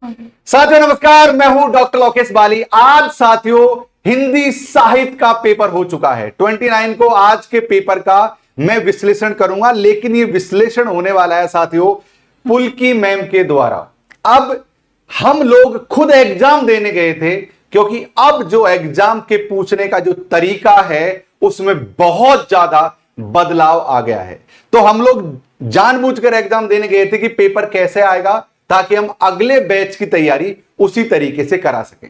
साथियों नमस्कार, मैं हूं डॉक्टर लोकेश बाली। आज साथियों हिंदी साहित्य का पेपर हो चुका है 29 को। आज के पेपर का मैं विश्लेषण करूंगा, लेकिन ये विश्लेषण होने वाला है साथियों पुलकी मैम के द्वारा। अब हम लोग खुद एग्जाम देने गए थे, क्योंकि अब जो एग्जाम के पूछने का जो तरीका है उसमें बहुत ज्यादा बदलाव आ गया है। तो हम लोग जानबूझकर एग्जाम देने गए थे कि पेपर कैसे आएगा, ताकि हम अगले बैच की तैयारी उसी तरीके से करा सकें।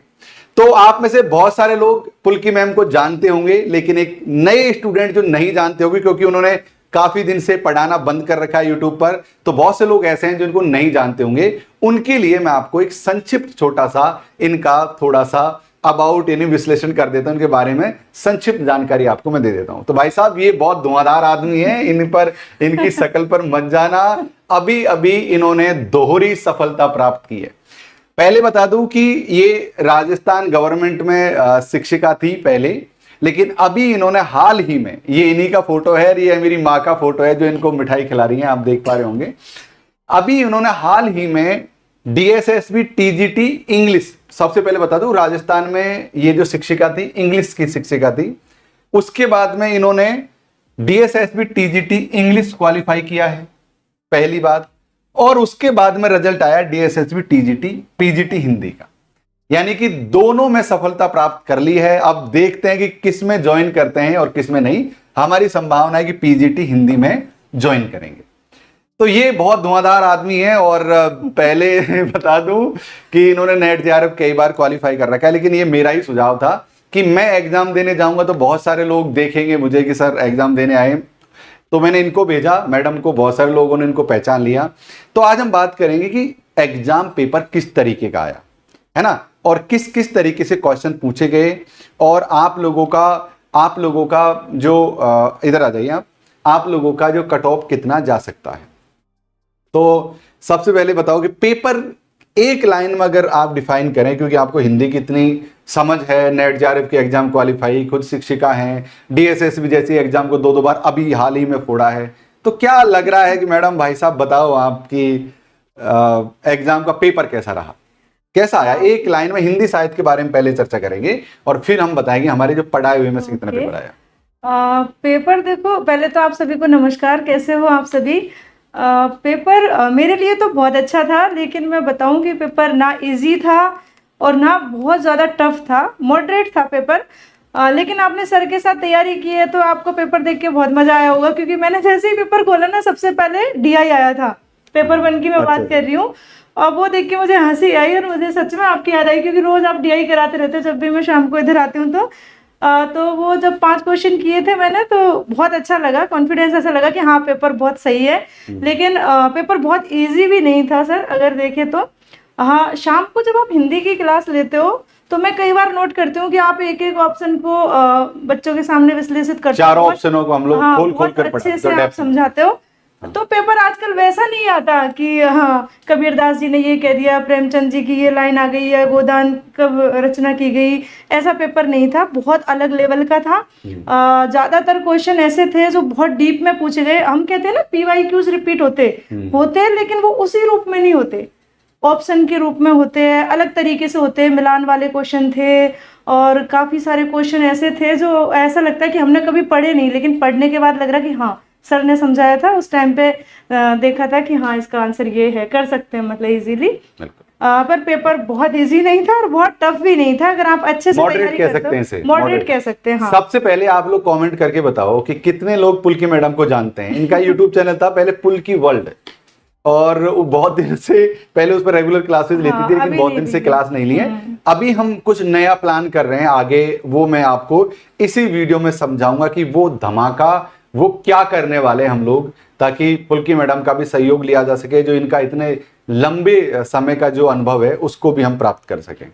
तो आप में से बहुत सारे लोग पुलकी मैम को जानते होंगे, लेकिन एक नए स्टूडेंट जो नहीं जानते होंगे, क्योंकि उन्होंने काफी दिन से पढ़ाना बंद कर रखा है यूट्यूब पर। तो बहुत से लोग ऐसे हैं जिनको नहीं जानते होंगे। उनके लिए मैं आपको एक संक्षिप्त छोटा सा इनका थोड़ा सा अबाउट यानी विश्लेषण कर देता हूं, उनके बारे में संक्षिप्त जानकारी आपको मैं दे देता हूं। तो भाई साहब ये बहुत धुआंधार आदमी है, इन पर इनकी शक्ल पर मत जाना। अभी अभी इन्होंने दोहरी सफलता प्राप्त की है। पहले बता दूं कि ये राजस्थान गवर्नमेंट में शिक्षिका थी पहले, लेकिन अभी इन्होंने हाल ही में, ये इन्हीं का फोटो है, ये मेरी माँ का फोटो है जो इनको मिठाई खिला रही है, आप देख पा रहे होंगे। अभी इन्होंने हाल ही में DSSB TGT इंग्लिश, सबसे पहले बता दूं राजस्थान में ये जो शिक्षिका थी इंग्लिश की शिक्षिका थी, उसके बाद में इन्होंने DSSB TGT इंग्लिश क्वालिफाई किया है पहली बात, और उसके बाद में रिजल्ट आया DSSB TGT PGT हिंदी का, यानी कि दोनों में सफलता प्राप्त कर ली है। अब देखते हैं कि किस में ज्वाइन करते हैं और किस में नहीं। हमारी संभावना है कि PGT हिंदी में ज्वाइन करेंगे। तो ये बहुत धुआंधार आदमी है, और पहले बता दूं कि इन्होंने नेट JRF कई बार क्वालिफाई कर रखा है, लेकिन ये मेरा ही सुझाव था कि मैं एग्जाम देने जाऊंगा तो बहुत सारे लोग देखेंगे मुझे कि सर एग्जाम देने आए, तो मैंने इनको भेजा मैडम को, बहुत सारे लोगों ने इनको पहचान लिया। तो आज हम बात करेंगे कि एग्जाम पेपर किस तरीके का आया है ना, और किस किस तरीके से क्वेश्चन पूछे गए, और आप लोगों का जो इधर आ जाइए आप लोगों का जो कट ऑफ कितना जा सकता है। तो सबसे पहले बताओ कि पेपर एक लाइन में अगर आप डिफाइन करें, क्योंकि आपको हिंदी की इतनी समझ है, नेट JRF के एग्जाम क्वालिफाई, खुद शिक्षिका हैं, DSSB जैसी एग्जाम को दो बार अभी हाल ही में फोड़ा है, तो क्या लग रहा है कि मैडम भाई साहब बताओ आपकी एग्जाम का पेपर कैसा रहा, कैसा आया? एक लाइन में हिंदी साहित्य के बारे में पहले चर्चा करेंगे और फिर हम बताएंगे हमारे जो पढ़ाए हुए में से कितना पेपर आया। पेपर देखो, पहले तो आप सभी को नमस्कार, कैसे हो आप सभी। पेपर मेरे लिए तो बहुत अच्छा था, लेकिन मैं बताऊं कि पेपर ना इजी था और ना बहुत ज़्यादा टफ था, मॉडरेट था पेपर। लेकिन आपने सर के साथ तैयारी की है तो आपको पेपर देख के बहुत मज़ा आया होगा, क्योंकि मैंने जैसे ही पेपर खोला ना, सबसे पहले DI आया था, पेपर 1 की मैं बात कर रही हूँ। और वो देख के मुझे हंसी आई और मुझे सच में आपकी याद आई, क्योंकि रोज़ आप DI कराते रहते हो जब भी मैं शाम को इधर आती हूँ। तो वो जब 5 क्वेश्चन किए थे मैंने, तो बहुत अच्छा लगा, कॉन्फिडेंस ऐसा लगा कि हाँ पेपर बहुत सही है। लेकिन पेपर बहुत इजी भी नहीं था सर, अगर देखें तो। हाँ, शाम को जब आप हिंदी की क्लास लेते हो तो मैं कई बार नोट करती हूँ कि आप एक एक ऑप्शन को बच्चों के सामने विश्लेषित करते हो, चारों ऑप्शनों को हम लोग खोल कर अच्छे से आप समझाते हो। तो पेपर आजकल वैसा नहीं आता कि हाँ कबीरदास जी ने ये कह दिया, प्रेमचंद जी की ये लाइन आ गई है, गोदान कब रचना की गई, ऐसा पेपर नहीं था, बहुत अलग लेवल का था। ज़्यादातर क्वेश्चन ऐसे थे जो बहुत डीप में पूछे गए। हम कहते हैं ना PYQs रिपीट होते, लेकिन वो उसी रूप में नहीं होते, ऑप्शन के रूप में होते हैं, अलग तरीके से होते हैं, मिलान वाले क्वेश्चन थे। और काफ़ी सारे क्वेश्चन ऐसे थे जो ऐसा लगता है कि हमने कभी पढ़े नहीं, लेकिन पढ़ने के बाद लग रहा कि हाँ सर ने समझाया था उस टाइम पे, देखा था कि हाँ इसका आंसर ये है, कर सकते हैं मतलब इजीली। पर पेपर बहुत इजी नहीं था और बहुत टफ भी नहीं था, अगर आप अच्छे से मॉडरेट कह सकते हैं इसे, मॉडरेट कह सकते हैं। हाँ। सबसे पहले आप लोग कमेंट करके बताओ कि कितने लोग पुलकी मैडम को जानते हैं। इनका यूट्यूब चैनल था पहले पुलकी वर्ल्ड, और वो बहुत दिन से पहले उस पर रेगुलर क्लासेस लेती थी, लेकिन बहुत दिन से क्लास नहीं ली है। अभी हम कुछ नया प्लान कर रहे हैं आगे, वो मैं आपको इसी वीडियो में समझाऊंगा कि वो धमाका वो क्या करने वाले हम लोग, ताकि पुलकी मैडम का भी सहयोग लिया जा सके, जो इनका इतने लंबे समय का जो अनुभव है उसको भी हम प्राप्त कर सकें।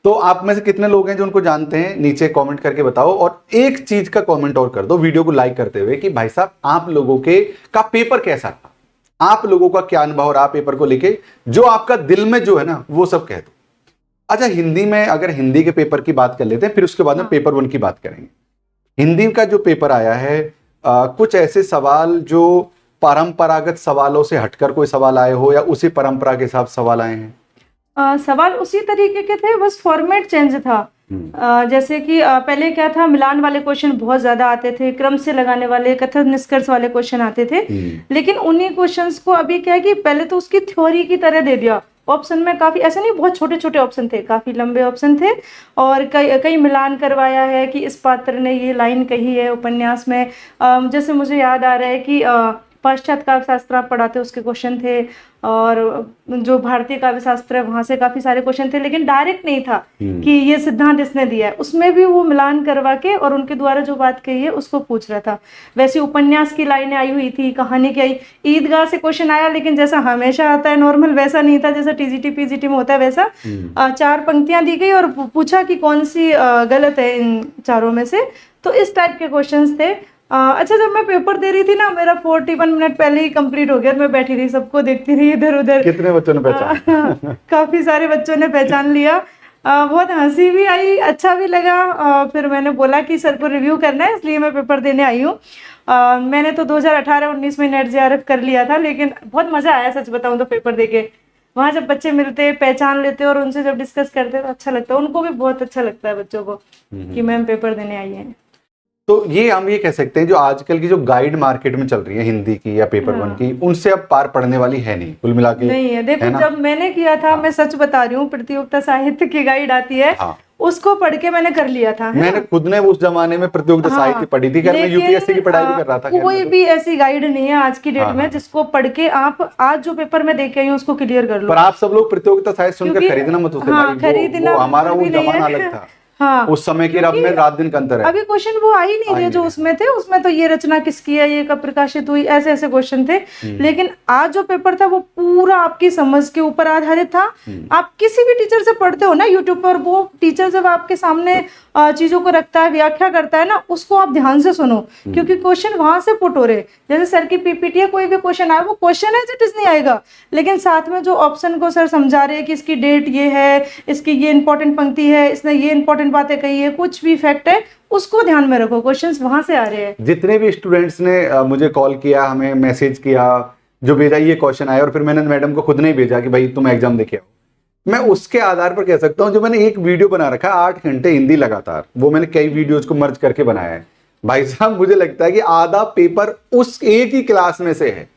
तो आप में से कितने लोग हैं जो उनको जानते हैं, नीचे कमेंट करके बताओ। और एक चीज का कमेंट और कर दो वीडियो को लाइक करते हुए कि भाई साहब आप लोगों का पेपर कैसा था, आप लोगों का क्या अनुभव रहा पेपर को लेके, जो आपका दिल में जो है ना वो सब कह दो। अच्छा, हिंदी में अगर हिंदी के पेपर की बात कर लेते हैं, फिर उसके बाद में पेपर 1 की बात करेंगे। हिंदी का जो पेपर आया है, कुछ ऐसे सवाल जो परंपरागत सवालों से हटकर कोई सवाल आए हो, या उसी परंपरा के हिसाब सवाल आए हैं? सवाल उसी तरीके के थे, बस फॉर्मेट चेंज था। जैसे कि पहले क्या था, मिलान वाले क्वेश्चन बहुत ज्यादा आते थे, क्रम से लगाने वाले, कथन निष्कर्ष वाले क्वेश्चन आते थे। लेकिन उन्हीं क्वेश्चंस को अभी क्या है कि पहले तो उसकी थ्योरी की तरह दे दिया। ऑप्शन में काफी ऐसे नहीं, बहुत छोटे छोटे ऑप्शन थे, काफी लंबे ऑप्शन थे, और कई कई मिलान करवाया है कि इस पात्र ने ये लाइन कही है उपन्यास में। जैसे मुझे याद आ रहा है कि पाश्चात्य काव्य शास्त्र आप पढ़ाते उसके क्वेश्चन थे, और जो भारतीय काव्य शास्त्र है वहां से काफी सारे क्वेश्चन थे, लेकिन डायरेक्ट नहीं था कि ये सिद्धांत इसने दिया है। उसमें भी वो मिलान करवा के और उनके द्वारा जो बात कही है उसको पूछ रहा था। वैसे उपन्यास की लाइनें आई हुई थी, कहानी की आई, ईदगाह से क्वेश्चन आया, लेकिन जैसा हमेशा आता है नॉर्मल वैसा नहीं था, जैसा टीजीटी पीजीटी में होता है वैसा। 4 पंक्तियां दी गई और पूछा कि कौन सी गलत है इन चारों में से। तो इस टाइप के क्वेश्चंस थे। अच्छा, जब मैं पेपर दे रही थी ना, मेरा 41 मिनट पहले ही कंप्लीट हो गया। मैं बैठी रही, सबको देखती रही इधर उधर। कितने बच्चों ने पहचाना? काफी सारे बच्चों ने पहचान लिया। बहुत हंसी भी आई, अच्छा भी लगा। फिर मैंने बोला कि सर को रिव्यू करना है, इसलिए मैं पेपर देने आई हूँ। मैंने तो 2018-19 में नेट जेआरएफ कर लिया था, लेकिन बहुत मजा आया सच बताऊं तो पेपर देके। वहाँ जब बच्चे मिलते, पहचान लेते और उनसे जब डिस्कस करते तो अच्छा लगता है, उनको भी बहुत अच्छा लगता है बच्चों को कि मैम पेपर देने आई है। तो ये हम ये कह सकते हैं, जो आजकल की जो गाइड मार्केट में चल रही है हिंदी की या पेपर वन की, उनसे अब पार पड़ने वाली है नहीं, कुल मिला के नहीं है। देखो, जब मैंने किया था, मैं सच बता रही हूँ, प्रतियोगिता साहित्य की गाइड आती है, उसको पढ़ के मैंने कर लिया था। मैंने खुद ने उस जमाने में प्रतियोगिता साहित्य पढ़ी थी, मैं यूपीएससी की पढ़ाई भी कर रहा था। कोई भी ऐसी गाइड नहीं है आज की डेट में जिसको पढ़ के आप आज जो पेपर में देख के आई हूँ उसको क्लियर कर लो। पर आप सब लोग प्रतियोगिता साहित्य सुनकर खरीदना मत उसे। खरीदना, हमारा वो जमाना अलग था। हाँ, उस समय की रब में रात दिन का अंतर है। अभी क्वेश्चन वो आ ही नहीं रहे जो उसमें थे। उसमें तो ये रचना किसकी है, ये कब प्रकाशित हुई, ऐसे ऐसे क्वेश्चन थे। लेकिन आज जो पेपर था वो पूरा आपकी समझ के ऊपर आधारित था। आप किसी भी टीचर से पढ़ते हो ना यूट्यूब पर, वो टीचर जब आपके सामने चीजों को रखता है, व्याख्या करता है ना, उसको आप ध्यान से सुनो, क्योंकि क्वेश्चन वहां से पुट हो रहे। जैसे सर की पीपीटी है, कोई भी क्वेश्चन आए, वो क्वेश्चन है जिट नहीं आएगा, लेकिन साथ में जो ऑप्शन को सर समझा रहे हैं कि इसकी डेट ये है, इसकी ये इंपॉर्टेंट पंक्ति है, इसने ये इंपॉर्टेंट बातें कही है, कुछ भी फैक्ट है, उसको ध्यान में रखो। क्वेश्चंस वहां से आ रहे हैं। जितने भी स्टूडेंट्स ने मुझे कॉल किया, हमें मैसेज किया, जो भेजा ये क्वेश्चन आया, और फिर मैंने मैडम को खुद नहीं भेजा कि भाई तुम एग्जाम देके आओ, मैं उसके आधार पर कह सकता हूं, जो मैंने एक वीडियो बना रखा है 8 घंटे हिंदी लगातार, वो मैंने कई वीडियोज को मर्ज करके बनाया है। भाई साहब, मुझे लगता है कि आधा पेपर उस एक ही क्लास में से है।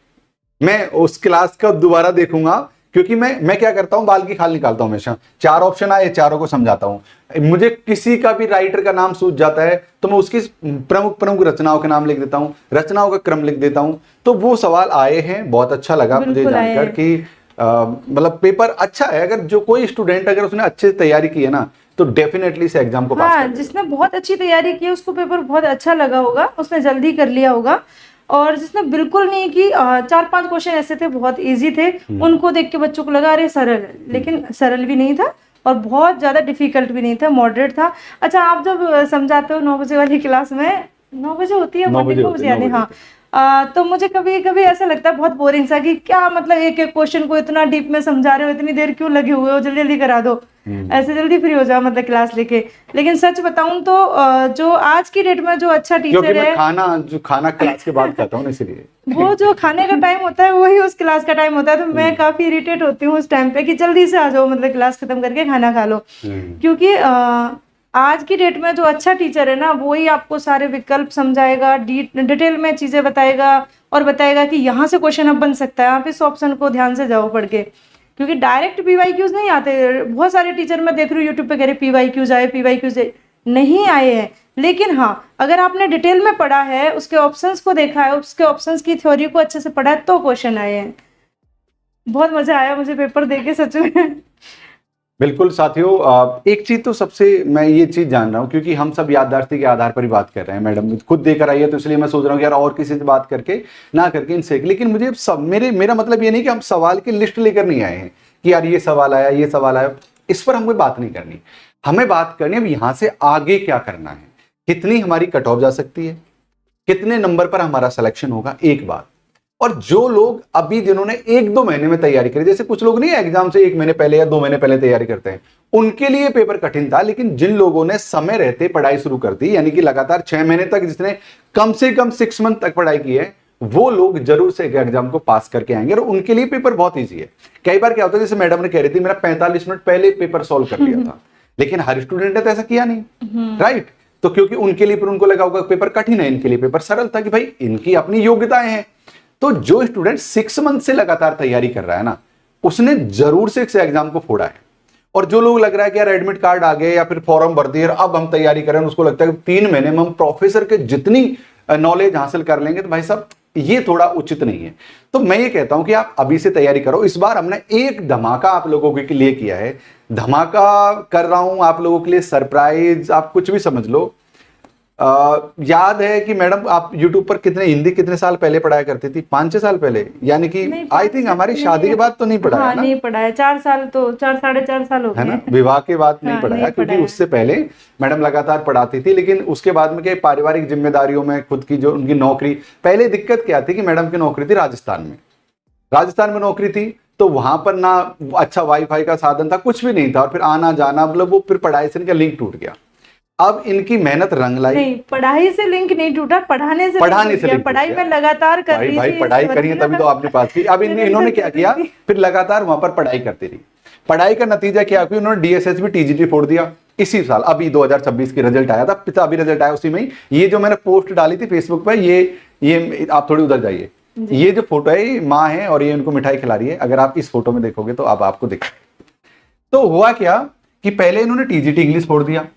मैं उस क्लास का दोबारा देखूंगा, क्योंकि मैं क्या करता हूं, बाल की खाल निकालता हूं हमेशा। 4 ऑप्शन आए, चारों को समझाता हूं। मुझे किसी का भी राइटर का नाम सूझ जाता है तो मैं उसकी प्रमुख रचनाओं के नाम लिख देता हूं, रचनाओं का क्रम लिख देता हूं। तो वो सवाल आए हैं, बहुत अच्छा लगा मुझे जानकर कि मतलब पेपर अच्छा है। अगर जो कोई स्टूडेंट अगर उसने अच्छे से तैयारी की है ना, तो डेफिनेटली इस एग्जाम को पास कर देगा। जिसने बहुत अच्छी तैयारी की है उसको पेपर बहुत अच्छा लगा होगा, उसने जल्दी कर लिया होगा। और जिसने बिल्कुल नहीं की, 4-5 क्वेश्चन ऐसे थे बहुत इजी थे, उनको देख के बच्चों को लगा अरे सरल है, लेकिन सरल भी नहीं था और बहुत ज्यादा डिफिकल्ट भी नहीं था, मॉडरेट था। अच्छा, आप जब समझाते हो 9 बजे वाली क्लास में, 9 बजे होती है, 9 बजे यानी, हाँ, तो मुझे कभी कभी ऐसा लगता है बहुत बोरिंग सा कि क्या मतलब एक एक क्वेश्चन को इतना डीप में समझा रहे हो, इतनी देर क्यों लगे हुए हो, जल्दी जल्दी करा दो, ऐसे जल्दी फ्री हो जाओ मतलब क्लास लेके। लेकिन सच बताऊं तो जो आज की डेट में जो अच्छा टीचर है, खाना क्लास के बाद खाता हूं, इसलिए वो जो खाने का टाइम होता है वही उस क्लास का टाइम होता है। तो मैं काफी इरिटेट होती हूँ उस टाइम पे कि जल्दी से आ जाओ, मतलब क्लास खत्म करके खाना खा लो। क्योंकि आज की डेट में जो अच्छा टीचर है ना, वही आपको सारे विकल्प समझाएगा, डिटेल में चीजें बताएगा और बताएगा कि यहाँ से क्वेश्चन अब बन सकता है, आप इस ऑप्शन को ध्यान से जाओ पढ़ के। क्योंकि डायरेक्ट पीवाईक्यूज नहीं आते। बहुत सारे टीचर मैं देख रही हूँ यूट्यूब पे कह रहे पीवाईक्यूज आए, नहीं आए हैं। लेकिन हाँ, अगर आपने डिटेल में पढ़ा है, उसके ऑप्शंस को देखा है, उसके ऑप्शंस की थ्योरी को अच्छे से पढ़ा है, तो क्वेश्चन आए हैं। बहुत मजा आया मुझे पेपर देके सच में। बिल्कुल साथियों, एक चीज तो सबसे मैं ये चीज जान रहा हूँ, क्योंकि हम सब याददाश्ती के आधार पर ही बात कर रहे हैं, मैडम खुद देकर आई है, तो इसलिए मैं सोच रहा हूँ यार और किसी से बात करके ना करके इनसे। लेकिन मुझे सब मेरा मतलब ये नहीं कि हम सवाल की लिस्ट लेकर नहीं आए हैं कि यार ये सवाल आया, ये सवाल आया, इस पर हमें बात नहीं करनी। हमें बात करनी अब यहाँ से आगे क्या करना है, कितनी हमारी कट ऑफ जा सकती है, कितने नंबर पर हमारा सिलेक्शन होगा, एक बात। और जो लोग अभी जिन्होंने 1-2 महीने में तैयारी करी, जैसे कुछ लोग नहीं एग्जाम से 1 महीने पहले या 2 महीने पहले तैयारी करते हैं, उनके लिए पेपर कठिन था। लेकिन जिन लोगों ने समय रहते पढ़ाई शुरू कर दी, यानी कि लगातार 6 महीने तक, जिसने कम से कम 6 मंथ तक पढ़ाई की है, वो लोग जरूर से एग्जाम को पास करके आएंगे और उनके लिए पेपर बहुत ईजी है। कई बार क्या होता है, जैसे मैडम ने कह रही थी मेरा 45 मिनट पहले पेपर सॉल्व कर लिया था, लेकिन हर स्टूडेंट ने तो ऐसा किया नहीं, राइट। तो क्योंकि उनके लिए फिर उनको लगा होगा पेपर कठिन है, इनके लिए पेपर सरल था कि भाई इनकी अपनी योग्यताएं हैं। तो जो स्टूडेंट 6 मंथ से लगातार तैयारी कर रहा है ना, उसने जरूर से इस एग्जाम को फोड़ा है। और जो लोग लग रहा है कि यार एडमिट कार्ड आ गए या फिर फॉर्म भर दिए अब हम तैयारी करें, उसको लगता है कि 3 महीने में हम प्रोफेसर के जितनी नॉलेज हासिल कर लेंगे, तो भाई साहब ये थोड़ा उचित नहीं है। तो मैं ये कहता हूं कि आप अभी से तैयारी करो। इस बार हमने एक धमाका आप लोगों के लिए किया है, धमाका कर रहा हूं आप लोगों के लिए, सरप्राइज, आप कुछ भी समझ लो। याद है कि मैडम आप YouTube पर हिंदी कितने साल पहले पढ़ाया करती थी? 5-6 साल पहले, यानी कि आई थिंक हमारी शादी के बाद तो नहीं पढ़ाया ना? नहीं पढ़ाया, 4 साल तो 4-4.5 साल हो गए, है ना, विवाह के बाद नहीं पढ़ाया, क्योंकि उससे पहले मैडम लगातार पढ़ाती थी। लेकिन उसके बाद में क्या, पारिवारिक जिम्मेदारियों में खुद की जो उनकी नौकरी, पहले दिक्कत क्या थी कि मैडम की नौकरी थी राजस्थान में नौकरी थी, तो वहां पर ना अच्छा वाईफाई का साधन था, कुछ भी नहीं था, और फिर आना जाना, मतलब वो फिर पढ़ाई से इनका लिंक टूट गया। अब इनकी मेहनत रंग लाई। नहीं, पढ़ाई से लिंक नहीं टूटा, पढ़ाने से लिंक। पढ़ाई में लगातार कर रही थी, भाई पढ़ाई करी है तभी तो आपने पास की। अब इन्होंने क्या किया, फिर लगातार वहां पर पढ़ाई करती रही। पढ़ाई का नतीजा क्या हुआ, उन्होंने DSSB TGT फोड़ दिया इसी साल। अभी 2026 की रिजल्ट आया था, पिता अभी रिजल्ट आया उसी में ही। ये जो मैंने पोस्ट डाली थी फेसबुक पर, ये आप थोड़ी उधर जाइए, ये जो फोटो है, ये माँ है और ये उनको मिठाई खिला रही है। अगर आप इस फोटो में देखोगे तो अब आपको दिख, तो हुआ क्या कि पहले इन्होंने TGT इंग्लिश फोड़ दिया,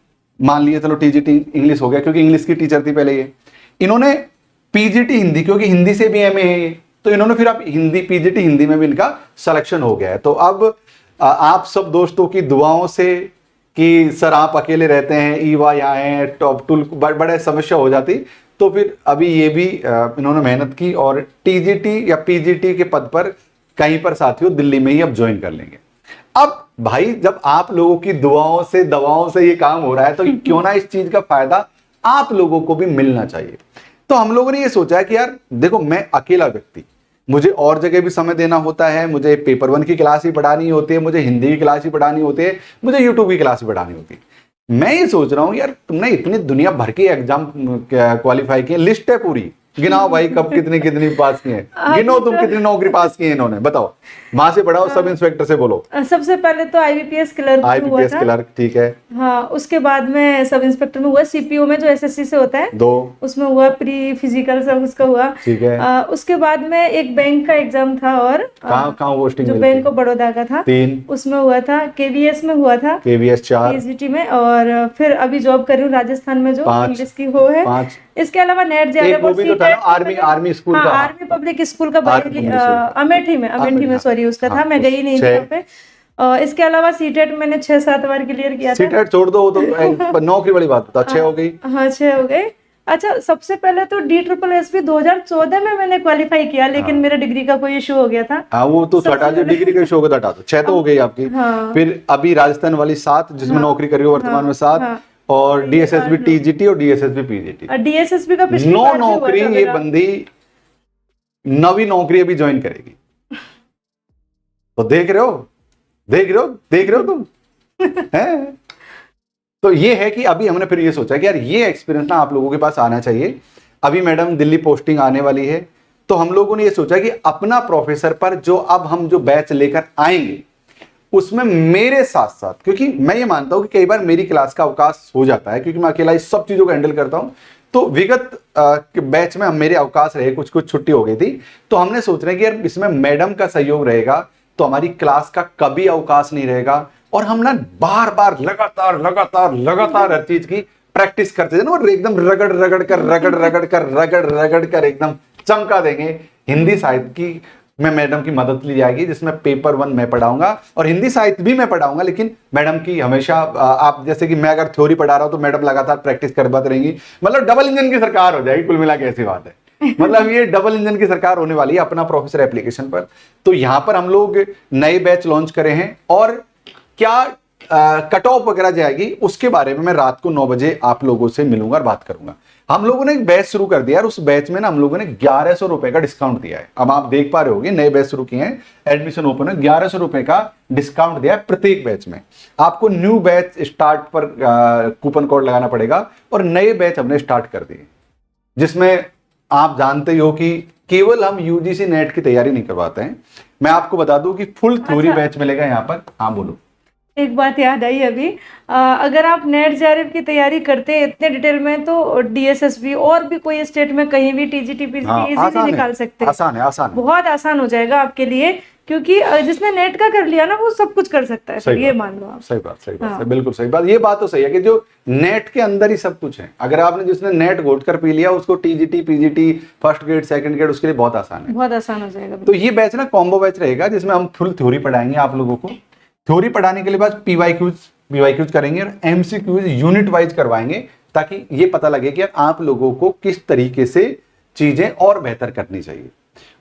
मान लिया चलो TGT इंग्लिश हो गया, क्योंकि इंग्लिश की टीचर थी पहले ये। इन्होंने PGT हिंदी, क्योंकि हिंदी से भी MA है ये, तो इन्होंने फिर अब हिंदी PGT हिंदी में भी इनका सिलेक्शन हो गया है। तो अब आप सब दोस्तों की दुआओं से कि सर आप अकेले रहते हैं, ईवा यहाँ है, टॉप टूल बड़े समस्या हो जाती, तो फिर अभी ये भी इन्होंने मेहनत की और TGT या PGT के पद पर कहीं पर साथियों दिल्ली में ही अब ज्वाइन कर लेंगे। अब भाई जब आप लोगों की दुआओं से दवाओं से ये काम हो रहा है, तो क्यों ना इस चीज का फायदा आप लोगों को भी मिलना चाहिए। तो हम लोगों ने ये सोचा है कि यार देखो, मैं अकेला व्यक्ति, मुझे और जगह भी समय देना होता है, मुझे पेपर 1 की क्लास ही पढ़ानी होती है, मुझे हिंदी की क्लास ही पढ़ानी होती है, मुझे YouTube की क्लास ही पढ़ानी होती है। मैं ये सोच रहा हूं यार, तुमने इतनी दुनिया भर के एग्जाम क्वालिफाई किए, लिस्ट है पूरी, गिनाओ भाई कब कितनी पास किए हैं, गिनो तुम कितनी नौकरी पास की है इन्होंने, बताओ। वहां से पढ़ाओ, सब इंस्पेक्टर से बोलो। सबसे पहले तो IBPS क्लर्क, ठीक है। हाँ, उसके बाद में सब इंस्पेक्टर में हुआ, CPO में जो SSC से होता है 2, उसमें हुआ, प्री फिजिकल सब उसका हुआ, ठीक है। उसके बाद में एक बैंक का एग्जाम था, और कहाँ पोस्टिंग, जो बैंक ऑफ बड़ौदा का था 3, उसमें हुआ था, KVS में हुआ था, KVS 4, PGT में, और फिर अभी जॉब कर रही हूँ राजस्थान में जो इंग्लिश की हो है 5। इसके अलावा नेट आर्मी स्कूल का, आर्मी पब्लिक स्कूल का अमेठी में सॉरी उसका था, मैं गई नहीं वहाँ पे। इसके अलावा सीटेट मैंने 6-7 बार क्लियर किया था। सीटेट छोड़ दो, तो नौकरी वाली बात बता, 6 हो गई। हाँ 6 हो गई। अच्छा, सबसे पहले तो DSSB 2014 में मैंने क्वालिफाई किया, लेकिन मेरे डिग्री का कोई इशू हो गया था। हाँ, वो तो हटा दो, डिग्री का इशू होगा तो हटा दो। 6 तो हो गई आपकी। फिर अभी राजस्थान वाली 7, जिसमें नौकरी कर रही हो वर्तमान में 7, और DSSB TGT और DSSB PGT। DSSB का 9 नौकरी ये बंदी 9वीं नौकरी अभी ज्वाइन करेगी। तो देख रहे हो तुम हैं? तो ये है कि अभी हमने फिर ये सोचा कि यार ये एक्सपीरियंस ना आप लोगों के पास आना चाहिए। अभी मैडम दिल्ली पोस्टिंग आने वाली है, तो हम लोगों ने ये सोचा कि अपना प्रोफेसर पर जो अब हम जो बैच लेकर आएंगे उसमें मेरे साथ साथ, क्योंकि मैं ये मानता हूं कि कई बार मेरी क्लास का अवकाश हो जाता है, क्योंकि मैं अकेला इस सब चीजों को हैंडल करता हूं, तो विगत बैच में मेरे अवकाश रहे, कुछ छुट्टी हो गई थी, तो हमने सोच रहे हैं कि यार इसमें मैडम का सहयोग रहेगा तो हमारी क्लास का कभी अवकाश नहीं रहेगा, और हम ना बार बार लगातार हर चीज की प्रैक्टिस करते थे ना, और एकदम रगड़ कर एकदम चमका देंगे। हिंदी साहित्य की मैं मैडम की मदद ली जाएगी, जिसमें पेपर 1 मैं पढ़ाऊंगा और हिंदी साहित्य भी मैं पढ़ाऊंगा, लेकिन मैडम की हमेशा आप जैसे कि मैं अगर थ्योरी पढ़ा रहा हूं तो मैडम लगातार प्रैक्टिस करवाती रहेंगी। मतलब डबल इंजन की सरकार हो जाएगी, कुल मिला के ऐसी बात है। मतलब ये डबल इंजन की सरकार होने वाली है अपना प्रोफेसर एप्लीकेशन पर। तो यहां पर हम लोग नए बैच लॉन्च करे हैं, और क्या कट ऑफ वगैरह जाएगी उसके बारे में मैं रात को 9 बजे आप लोगों से मिलूंगा और बात करूंगा। हम लोगों ने एक बैच शुरू कर दिया, और उस बैच में ना हम लोगों ने 1100 रुपए का डिस्काउंट दिया है। अब आप देख पा रहे होंगे, नए बैच शुरू किए हैं, एडमिशन ओपन है, 1100 रुपए का डिस्काउंट दिया है प्रत्येक बैच में। आपको न्यू बैच स्टार्ट पर कूपन कोड लगाना पड़ेगा, और नए बैच हमने स्टार्ट कर दिए, जिसमें आप जानते ही हो कि केवल हम यूजीसी नेट की तैयारी नहीं करवाते हैं, मैं आपको बता दूं कि फुल थ्योरी बैच मिलेगा यहाँ पर। हाँ बोलो। एक बात याद आई अभी, अगर आप नेट जेआरएफ की तैयारी करते हैं इतने डिटेल में तो डीएसएसबी और भी कोई स्टेट में कहीं भी टीजीटी पीजीटी इजीली निकाल सकते हैं। आसान है, आसान है। बहुत आसान हो जाएगा आपके लिए, क्योंकि जिसने नेट का कर लिया ना वो सब कुछ कर सकता है, ये मान लो आप। सही बात, सही बात, बिल्कुल सही बात। ये बात तो सही है कि जो नेट के अंदर ही सब कुछ है, अगर आपने जिसने नेट घोट कर पी लिया उसको TGT PGT first grade second grade उसके लिए बहुत आसान है, बहुत आसान हो जाएगा। तो ये बैच ना कॉम्बो बैच रहेगा जिसमें हम फुल थ्योरी पढ़ाएंगे आप लोगों को। थ्योरी पढ़ाने के लिए बाद पीवाईक्यूज करेंगे और एमसीक्यूज यूनिट वाइज करवाएंगे, ताकि ये पता लगे कि आप लोगों को किस तरीके से चीजें और बेहतर करनी चाहिए।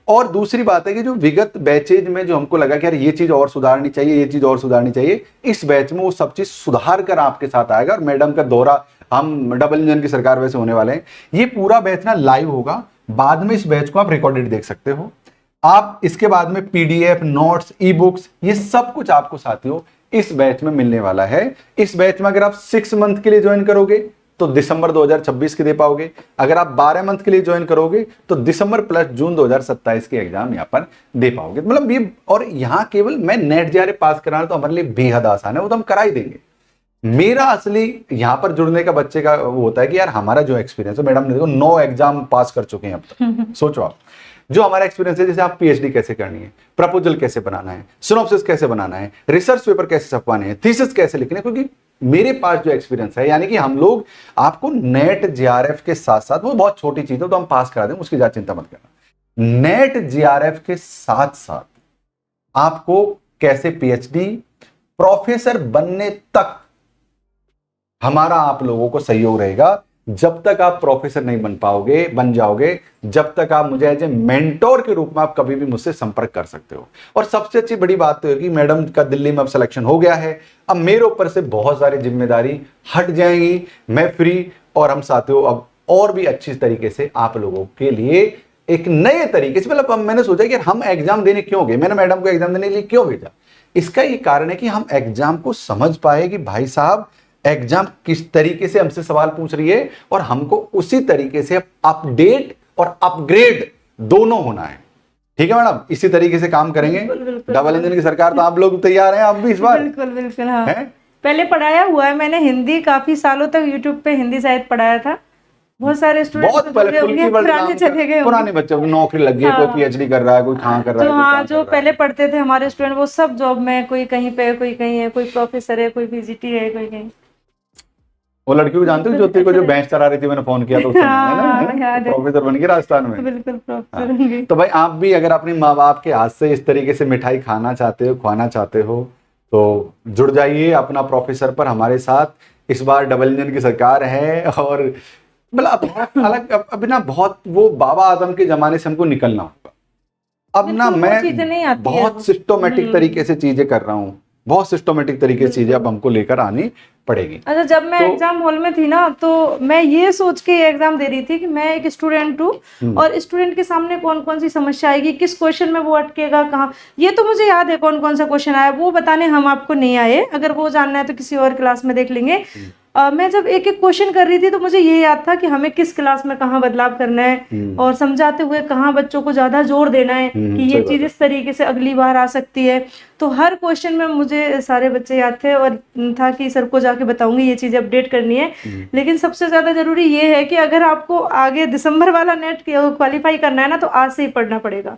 और दूसरी बात है कि जो विगत बैचेज में जो हमको लगा कि यार ये चीज और सुधारनी चाहिए, ये चीज और सुधारनी चाहिए, इस बैच में वो सब चीज सुधार कर आपके साथ आएगा। और मैडम का दौरा, हम डबल इंजन की सरकार वैसे होने वाले हैं, ये पूरा बैच ना लाइव होगा। बाद में इस बैच को आप रिकॉर्डेड देख सकते हो। आप इसके बाद में पीडीएफ, नोट्स, ई बुक्स, ये सब कुछ आपको साथियों इस बैच में मिलने वाला है। इस बैच में अगर आप 6 मंथ के लिए ज्वाइन करोगे तो दिसंबर 2026 के दे पाओगे। अगर आप 12 मंथ के लिए ज्वाइन करोगे तो दिसंबर प्लस जून 2027 के एग्जाम यहां पर दे पाओगे। मतलब ये, और यहां केवल मैं नेट जेआरएफ पास कराना तो हमारे लिए बेहद आसान है, वो तो हम करा ही देंगे। मेरा असली यहां पर जुड़ने का बच्चे का वो होता है कि यार हमारा जो एक्सपीरियंस है, मैडम ने देखो 9 एग्जाम पास कर चुके हैं अब तक। सोचो आप, जो हमारा एक्सपीरियंस है, जैसे आप पीएचडी कैसे करनी है, प्रपोजल कैसे बनाना है, सिनॉप्सिस कैसे बनाना है, रिसर्च पेपर कैसे छपवाने हैं, थीसिस कैसे लिखने, क्योंकि मेरे पास जो एक्सपीरियंस है, यानी कि हम लोग आपको नेट जेआरएफ के साथ साथ, वो बहुत छोटी चीज है तो हम पास करा दें, उसकी ज्यादा चिंता मत करना। नेट जेआरएफ के साथ साथ आपको कैसे पीएचडी प्रोफेसर बनने तक हमारा आप लोगों को सहयोग रहेगा। जब तक आप प्रोफेसर नहीं बन जाओगे, जब तक आप मुझे एज ए मेंटोर के रूप में आप कभी भी मुझसे संपर्क कर सकते हो। और सबसे अच्छी बड़ी बात तो है कि मैडम का दिल्ली में अब सिलेक्शन हो गया है, अब मेरे ऊपर से बहुत सारी जिम्मेदारी हट जाएंगी, मैं फ्री, और हम साथियों अब और भी अच्छी तरीके से आप लोगों के लिए एक नए तरीके से, मतलब मैंने सोचा कि हम एग्जाम देने क्यों गए, मैंने मैडम को एग्जाम देने के लिए क्यों भेजा। इसका ये कारण है कि हम एग्जाम को समझ पाए कि भाई साहब एग्जाम किस तरीके से हमसे सवाल पूछ रही है, और हमको उसी तरीके से अपडेट और अपग्रेड दोनों होना है। ठीक है मैडम, इसी तरीके से काम करेंगे। डबल इंजन की सरकार, तो आप लोग तैयार हैं आप भी इस बार? बिल्कुल बिल्कुल। हाँ, पहले पढ़ाया हुआ है मैंने हिंदी, काफी सालों तक यूट्यूब पे हिंदी साहित्य पढ़ाया था। बहुत सारे स्टूडेंट बहुत पहले पुराने चले गए, पुराने बच्चों की नौकरी लग गई, कोई पीएचडी कर रहा है, कोई कहाँ कर रहा है। हाँ, जो पहले पढ़ते थे हमारे स्टूडेंट वो सब जॉब में, कोई कहीं पे, कोई कहीं है, कोई प्रोफेसर है, कोई पीजीटी है, कोई कहीं। वो लड़की को जानते हो ज्योति को, जो बेंच चला रही थी, मैंने फोन किया तो प्रोफेसर बन गई राजस्थान में। बिल्कुल प्रोफेसर। तो भाई आप भी अगर अपने माँ बाप के हाथ से इस तरीके से मिठाई खाना चाहते हो, खुआना चाहते हो, तो जुड़ जाइए अपना प्रोफेसर पर हमारे साथ। इस बार डबल इंजन की सरकार है, और मतलब अलग अब ना बहुत वो बाबा आदम के जमाने से हमको निकलना होगा। अब ना मैं बहुत सिस्टमेटिक तरीके से चीजें कर रहा हूँ, बहुत सिस्टमेटिक तरीके से चीजें अब हमको लेकर आनी पड़ेगी। अच्छा, जब मैं एग्जाम हॉल में थी ना, तो मैं ये सोच के एग्जाम दे रही थी कि मैं एक स्टूडेंट हूँ और स्टूडेंट के सामने कौन कौन सी समस्या आएगी, किस क्वेश्चन में वो अटकेगा, कहाँ, ये तो मुझे याद है कौन कौन सा क्वेश्चन आया, वो बताने हम आपको नहीं आए। अगर वो जानना है तो किसी और क्लास में देख लेंगे। मैं जब एक एक क्वेश्चन कर रही थी तो मुझे ये याद था कि हमें किस क्लास में कहाँ बदलाव करना है, और समझाते हुए कहाँ बच्चों को ज्यादा जोर देना है कि ये चीज इस तरीके से अगली बार आ सकती है। तो हर क्वेश्चन में मुझे सारे बच्चे याद थे, और था कि सर को जाके बताऊंगी ये चीज अपडेट करनी है। लेकिन सबसे ज्यादा जरूरी ये है कि अगर आपको आगे दिसंबर वाला नेट क्वालिफाई करना है ना, तो आज से ही पढ़ना पड़ेगा।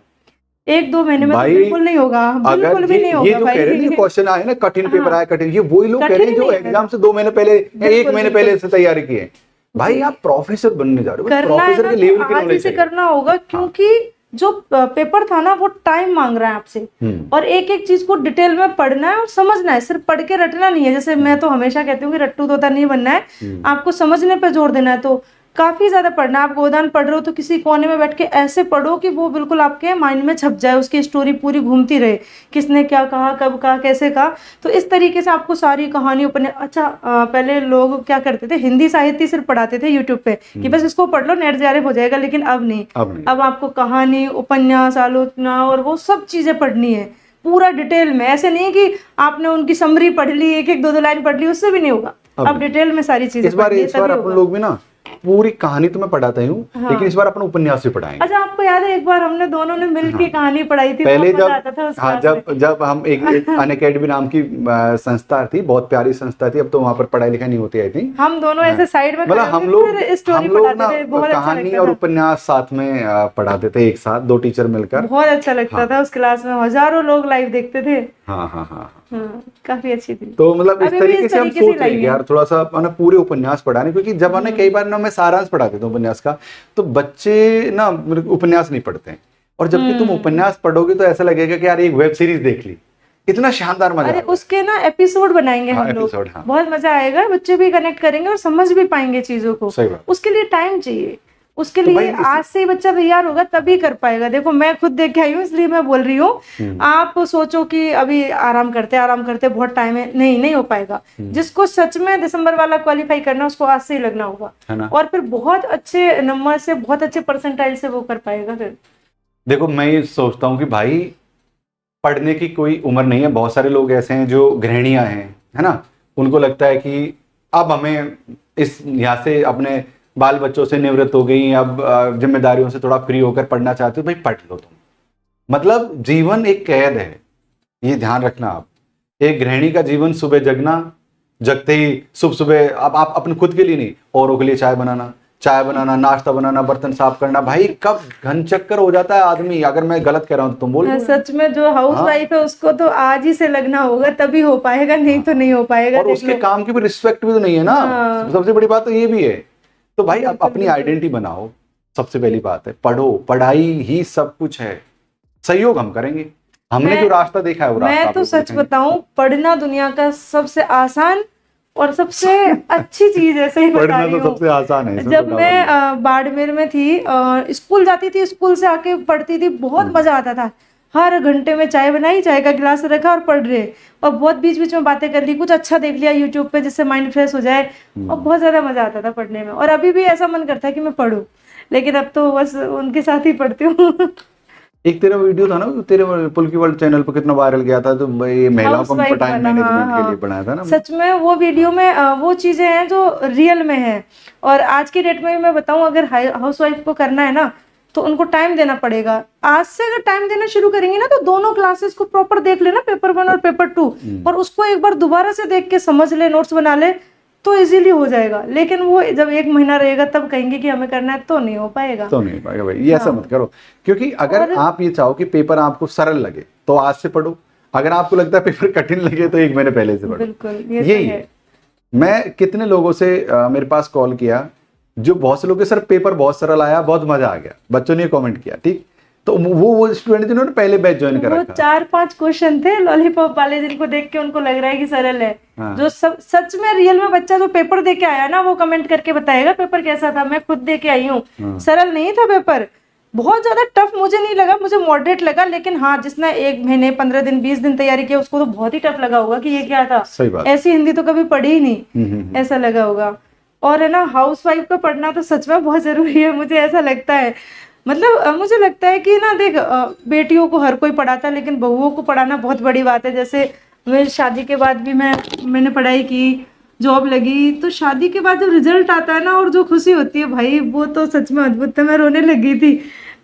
1-2 महीने में तो बिल्कुल नहीं होगा, बिल्कुल भी नहीं होगा। ये जो कह रहे हैं क्वेश्चन आए ना, कठिन पेपर आए, कठिन, ये वही लोग कह रहे हैं जो एग्जाम से 2 महीने पहले या 1 महीने पहले से तैयारी की है। भाई आप प्रोफेसर बनने जा रहे हो, प्रोफेसर के लेवल की नॉलेज से करना होगा, क्योंकि जो पेपर था ना वो टाइम मांग रहा है आपसे, और एक एक चीज को डिटेल में पढ़ना है और समझना है, सिर्फ पढ़ के रटना नहीं है। जैसे मैं तो हमेशा कहती हूँ कि रट्टू तोता नहीं बनना है, आपको समझने पे जोर देना है। तो काफी ज्यादा पढ़ना है। आप गोदान पढ़ रहे हो तो किसी कोने में बैठ के ऐसे पढ़ो कि वो बिल्कुल आपके माइंड में छप जाए, उसकी स्टोरी पूरी घूमती रहे, किसने क्या कहा, कब कहा, कैसे कहा। तो इस तरीके से आपको सारी कहानी उपन्यास, अच्छा पहले लोग क्या करते थे, हिंदी साहित्य सिर्फ पढ़ाते थे यूट्यूब पे कि बस इसको पढ़ लो नेट जेआरएफ हो जाएगा, लेकिन अब नहीं। अब आपको कहानी, उपन्यास, आलोचना और वो सब चीजें पढ़नी है पूरा डिटेल में। ऐसे नहीं कि आपने उनकी समरी पढ़ ली, एक एक 2-2 लाइन पढ़ ली, उससे भी नहीं होगा। अब डिटेल में सारी चीजें। इस बार अपन लोग भी ना पूरी कहानी तो मैं पढ़ाता ही हूँ, लेकिन इस बार अपन उपन्यास भी पढ़ाएंगे। अच्छा, आपको याद है एक बार हमने दोनों ने मिलकर कहानी पढ़ाई थी, पहले बहुत मजा आता था उस क्लास में। जब हम एक अनअकैडमी नाम की संस्था थी, बहुत प्यारी संस्था थी, अब तो वहाँ पर पढ़ाई लिखाई नहीं होती आई थी। हम दोनों ऐसे साइड में मतलब हम लोग ना बहुत अच्छा कहानी और उपन्यास साथ में पढ़ाते थे, एक साथ 2 टीचर मिलकर। बहुत अच्छा लगता था उस क्लास में, हजारों लोग लाइव देखते थे। हाँ, काफी अच्छी थी। तो मतलब इस तरीके से हम सोच रहे हैं यार थोड़ा सा ना पूरे उपन्यास पढ़ाने, क्योंकि जब हमने कई बार ना मैं सारांश पढ़ाते थे उपन्यास का, तो बच्चे ना उपन्यास नहीं पढ़ते हैं, और जबकि तुम उपन्यास पढ़ोगे तो ऐसा लगेगा कि यार एक वेब सीरीज देख ली, इतना शानदार मजा। अरे उसके ना एपिसोड बनाएंगे हम लोग, बहुत मजा आएगा, बच्चे भी कनेक्ट करेंगे और समझ भी पाएंगे चीजों को। उसके लिए टाइम चाहिए, उसके लिए आज से ही बच्चा तैयार होगा तभी कर पाएगा। देखो मैं खुद देख के आई हूँ, इसलिए मैं बोल रही हूँ। आप सोचो कि अभी आराम करते बहुत टाइम है, नहीं हो पाएगा। जिसको सच में दिसंबर वाला क्वालिफाई करना, उसको आज से ही लगना होगा, और फिर बहुत अच्छे नंबर से, बहुत अच्छे परसेंटाइल से वो कर पाएगा। फिर देखो मैं ये सोचता हूँ कि भाई पढ़ने की कोई उम्र नहीं है। बहुत सारे लोग ऐसे हैं जो गृहिणियां हैं, है ना, उनको लगता है कि अब हमें इस यहाँ से अपने बाल बच्चों से निवृत्त हो गई, अब जिम्मेदारियों से थोड़ा फ्री होकर पढ़ना चाहते हो, भाई पढ़ लो तुम। मतलब जीवन एक कैद है, ये ध्यान रखना आप। एक गृहिणी का जीवन सुबह जगना, जगते ही सुबह अब आप अपने खुद के लिए नहीं, औरों के लिए चाय बनाना, नाश्ता बनाना, बर्तन साफ करना। भाई कब घन चक्कर हो जाता है आदमी। अगर मैं गलत कह रहा हूं तो तुम बोल। सच में जो हाउस वाइफ है उसको तो आज ही से लगना होगा, तभी हो पाएगा, नहीं तो नहीं हो पाएगा। और उसके काम की भी रिस्पेक्ट भी तो नहीं है ना, सबसे बड़ी बात तो ये भी है। तो भाई अब अपनी आइडेंटिटी बनाओ, सबसे पहली बात है पढ़ो, पढ़ाई ही सब कुछ है। सहयोग हम करेंगे, हमने जो रास्ता देखा है वो रास्ता। मैं तो सच बताऊं, पढ़ना दुनिया का सबसे आसान और सबसे अच्छी चीज है, सही बता रही हूं। पढ़ना तो सबसे आसान है। जब मैं बाड़मेर में थी, स्कूल जाती थी, स्कूल से आके पढ़ती थी, बहुत मजा आता था। हर घंटे में चाय बनाई, चाय का गिलास रखा और पढ़ रहे, और बहुत बीच बीच में बातें कर ली, कुछ अच्छा देख लिया यूट्यूब पे जिससे माइंड फ्रेश हो जाए, और बहुत ज्यादा मजा आता था पढ़ने में। और अभी भी ऐसा मन करता है कि मैं पढूं, लेकिन अब तो बस उनके साथ ही पढ़ती हूँ। एक तेरा वीडियो था ना, तेरे पुल की वर्ल्ड चैनल पर कितना वायरल गया था, तो ये महिलाओं को टाइम मैनेजमेंट के लिए बनाया था ना। सच में वो वीडियो में वो चीजें हैं जो रियल में है। और आज की डेट में भी मैं बताऊं, अगर हाउसवाइफ को करना है ना, तो उनको टाइम देना पड़ेगा। आज से अगर टाइम देना शुरू करेंगे ना, तो दोनों क्लासेस को प्रॉपर देख लेना, पेपर 1 और पेपर 2, और उसको एक बार दोबारा से देख के समझ ले, नोट्स बना ले, तो इजीली हो जाएगा। लेकिन वो जब 1 महीना रहेगा तब कहेंगे कि हमें करना है, तो नहीं हो पाएगा। भाई ये ऐसा मत करो, क्योंकि अगर आप ये चाहो कि पेपर आपको सरल लगे तो आज से पढ़ो। अगर आपको लगता है पेपर कठिन लगे तो 1 महीने पहले से पढ़ो। बिल्कुल, यही है। मैं कितने लोगों से मेरे पास कॉल किया, जो बहुत से लोग सर पेपर बहुत सरल आया, बहुत मजा आ गया, बच्चों ने कमेंट किया, ठीक। तो वो स्टूडेंट जिन्होंने पहले बैच ज्वाइन करा था, 4-5 क्वेश्चन थे लॉलीपॉप वाले, जिनको देख के उनको लग रहा है कि सरल है। जो सच में रियल में बच्चा जो पेपर दे के आया ना, वो कमेंट करके बताएगा पेपर कैसा था। मैं खुद दे के आई हूँ, सरल नहीं था पेपर, बहुत ज्यादा टफ मुझे नहीं लगा, मुझे मॉडरेट लगा। लेकिन हाँ, जिसने 1 महीने 15 दिन 20 दिन तैयारी किया, उसको तो बहुत ही टफ लगा होगा कि ये क्या था, ऐसी हिंदी तो कभी पढ़ी ही नहीं, ऐसा लगा होगा। और है ना, हाउसवाइफ का पढ़ना तो सच में बहुत जरूरी है, मुझे ऐसा लगता है। मतलब मुझे लगता है कि ना, देख, बेटियों को हर कोई पढ़ाता है, लेकिन बहुओं को पढ़ाना बहुत बड़ी बात है। जैसे मेरी शादी के बाद भी मैंने पढ़ाई की, जॉब लगी, तो शादी के बाद जब रिजल्ट आता है ना, और जो खुशी होती है भाई, वो तो सच में अद्भुत है। मैं रोने लग गई थी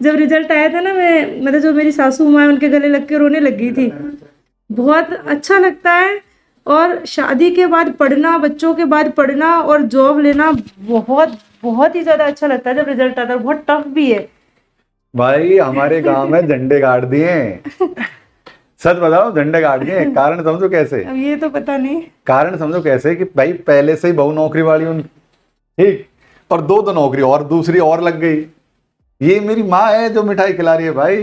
जब रिजल्ट आया था ना। मतलब जो मेरी सासू माँ, उनके गले लग के रोने लग गई थी। बहुत अच्छा लगता है। और शादी के बाद पढ़ना, बच्चों के बाद पढ़ना और जॉब लेना बहुत बहुत ही ज्यादा अच्छा लगता है जब रिजल्ट आता है। बहुत टफ भी है भाई। हमारे गांव में झंडे गाड़ दिए, सच बताओ, झंडे गाड़ दिए। कारण समझो कैसे? अब ये तो पता नहीं। कारण समझो कैसे कि भाई पहले से ही बहु नौकरी वाली उन, ठीक, और 2 नौकरी और दूसरी और लग गई। ये मेरी माँ है जो मिठाई खिला रही है भाई।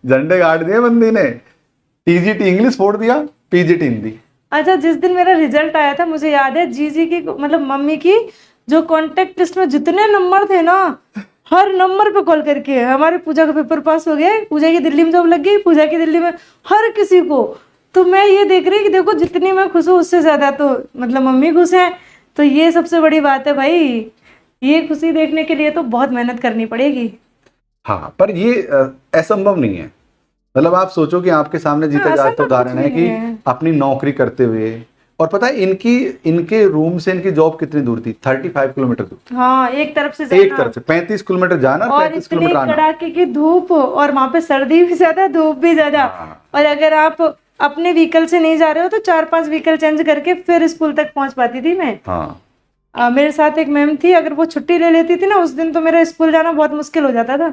झंडे गाड़ दिए बंदी ने। टीजीटी इंग्लिश फोड़ दिया, पीजीटी हिंदी। अच्छा, जिस दिन मेरा रिजल्ट आया था, मुझे याद है जीजी की, मतलब मम्मी की, जो कॉन्टेक्ट लिस्ट में जितने नंबर थे ना, हर नंबर पे कॉल करके, हमारे पूजा का पेपर पास हो गया, पूजा की दिल्ली में जॉब लग गई, पूजा की दिल्ली में, हर किसी को। तो मैं ये देख रही कि देखो, जितनी मैं खुश हूँ उससे ज्यादा तो मतलब मम्मी खुश है। तो ये सबसे बड़ी बात है भाई। ये खुशी देखने के लिए तो बहुत मेहनत करनी पड़ेगी। हाँ, पर ये असंभव नहीं है। मतलब आप सोचो कि आपके सामने जीता जाए तो उदाहरण है कि अपनी नौकरी करते हुए, और पता है इनके रूम से इनकी जॉब कितनी दूर थी? 35 किलोमीटर दूर। हाँ, एक तरफ से जाना, एक तरफ से 35 किलोमीटर जाना और 35 इतनी किलोमीटर आना। कड़ाके की धूप, और वहां पे सर्दी भी ज्यादा, धूप भी ज्यादा। हाँ। और अगर आप अपने व्हीकल से नहीं जा रहे हो तो 4-5 व्हीकल चेंज करके फिर स्कूल तक पहुंच पाती थी मैं। हाँ। मेरे साथ एक मैम थी, अगर वो छुट्टी ले लेती थी ना उस दिन, तो मेरा स्कूल जाना बहुत मुश्किल हो जाता था।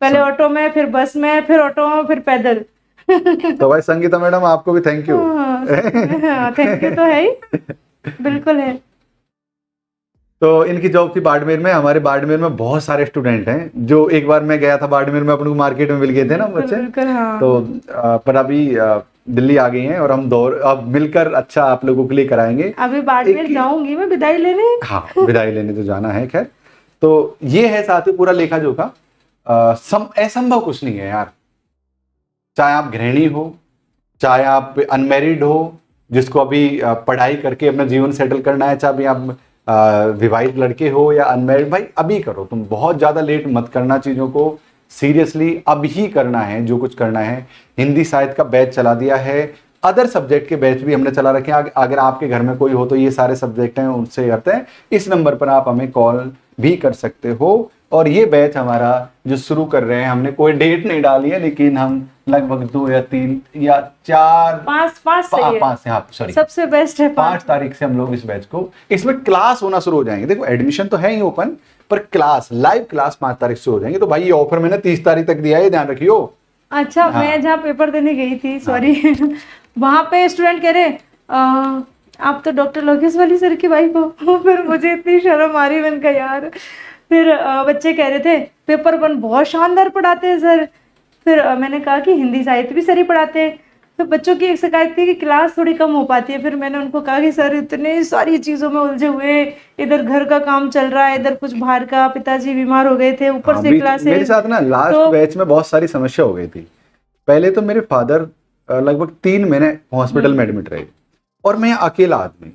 पहले ऑटो में, फिर बस में, फिर ऑटो में, फिर पैदल। तो भाई संगीता मैडम आपको भी थैंक यू। हाँ, थैंक यू तो है ही, बिल्कुल है। तो इनकी जॉब थी बाड़मेर में। हमारे बाड़मेर में बहुत सारे स्टूडेंट हैं, जो एक बार मैं गया था बाड़मेर में, अपन को मार्केट में मिल गए थे ना बच्चे। बिल्कुल, हाँ। तो पर अभी दिल्ली आ गई हैं और हम अब मिलकर अच्छा आप लोगों के लिए कराएंगे। अभी बाड़मेर जाऊंगी मैं विदाई लेने। हाँ, विदाई लेने तो जाना है। खैर, तो ये है साथियों पूरा लेखा जोखा। असंभव कुछ नहीं है यार। चाहे आप गृहिणी हो, चाहे आप अनमैरिड हो जिसको अभी पढ़ाई करके अपना जीवन सेटल करना है, चाहे आप विवाहित लड़के हो या अनमैरिड, भाई अभी करो। तुम बहुत ज्यादा लेट मत करना चीजों को, सीरियसली अब ही करना है जो कुछ करना है। हिंदी साहित्य का बैच चला दिया है, अदर सब्जेक्ट के बैच भी हमने चला रखे हैं। अगर आपके घर में कोई हो तो ये सारे सब्जेक्ट हैं, उनसे करते हैं। इस नंबर पर आप हमें कॉल भी कर सकते हो। और ये बैच हमारा जो शुरू कर रहे हैं, हमने कोई डेट नहीं डाली है, लेकिन हम लगभग 2 या 3 या 4 5 सॉरी सबसे बेस्ट है 5 तारीख से हम लोग इस बैच को, इसमें क्लास होना शुरू हो जाएंगे। देखो एडमिशन तो है ही ओपन, पर क्लास, लाइव क्लास 5 तारीख से हो जाएंगे। तो भाई ये ऑफर मैंने 30 तारीख तक दिया है, ध्यान रखियो। अच्छा, हाँ। मैं जहाँ पेपर देने गई थी, सॉरी, वहां पे स्टूडेंट कह रहे आप तो डॉक्टर लोकेश वाली सर की वाइफ हो। फिर मुझे इतनी शर्म आ रही, मैंने कहा यार। फिर बच्चे कह रहे थे पेपर 1 बहुत शानदार पढ़ाते हैं सर। फिर मैंने कहा कि हिंदी साहित्य भी सर ही पढ़ाते हैं। तो बच्चों की एक शिकायत थी कि क्लास थोड़ी कम हो पाती है। फिर मैंने उनको कहा कि सर इतने सारी चीज़ों में उलझे हुए, इधर घर का काम चल रहा है, इधर कुछ बाहर का, पिताजी बीमार हो गए थे, ऊपर से क्लास मेरे साथ ना लास्ट बैच में बहुत सारी समस्या हो गई थी। पहले तो मेरे फादर लगभग 3 महीने हॉस्पिटल में एडमिट रहे, और मैं अकेला आदमी,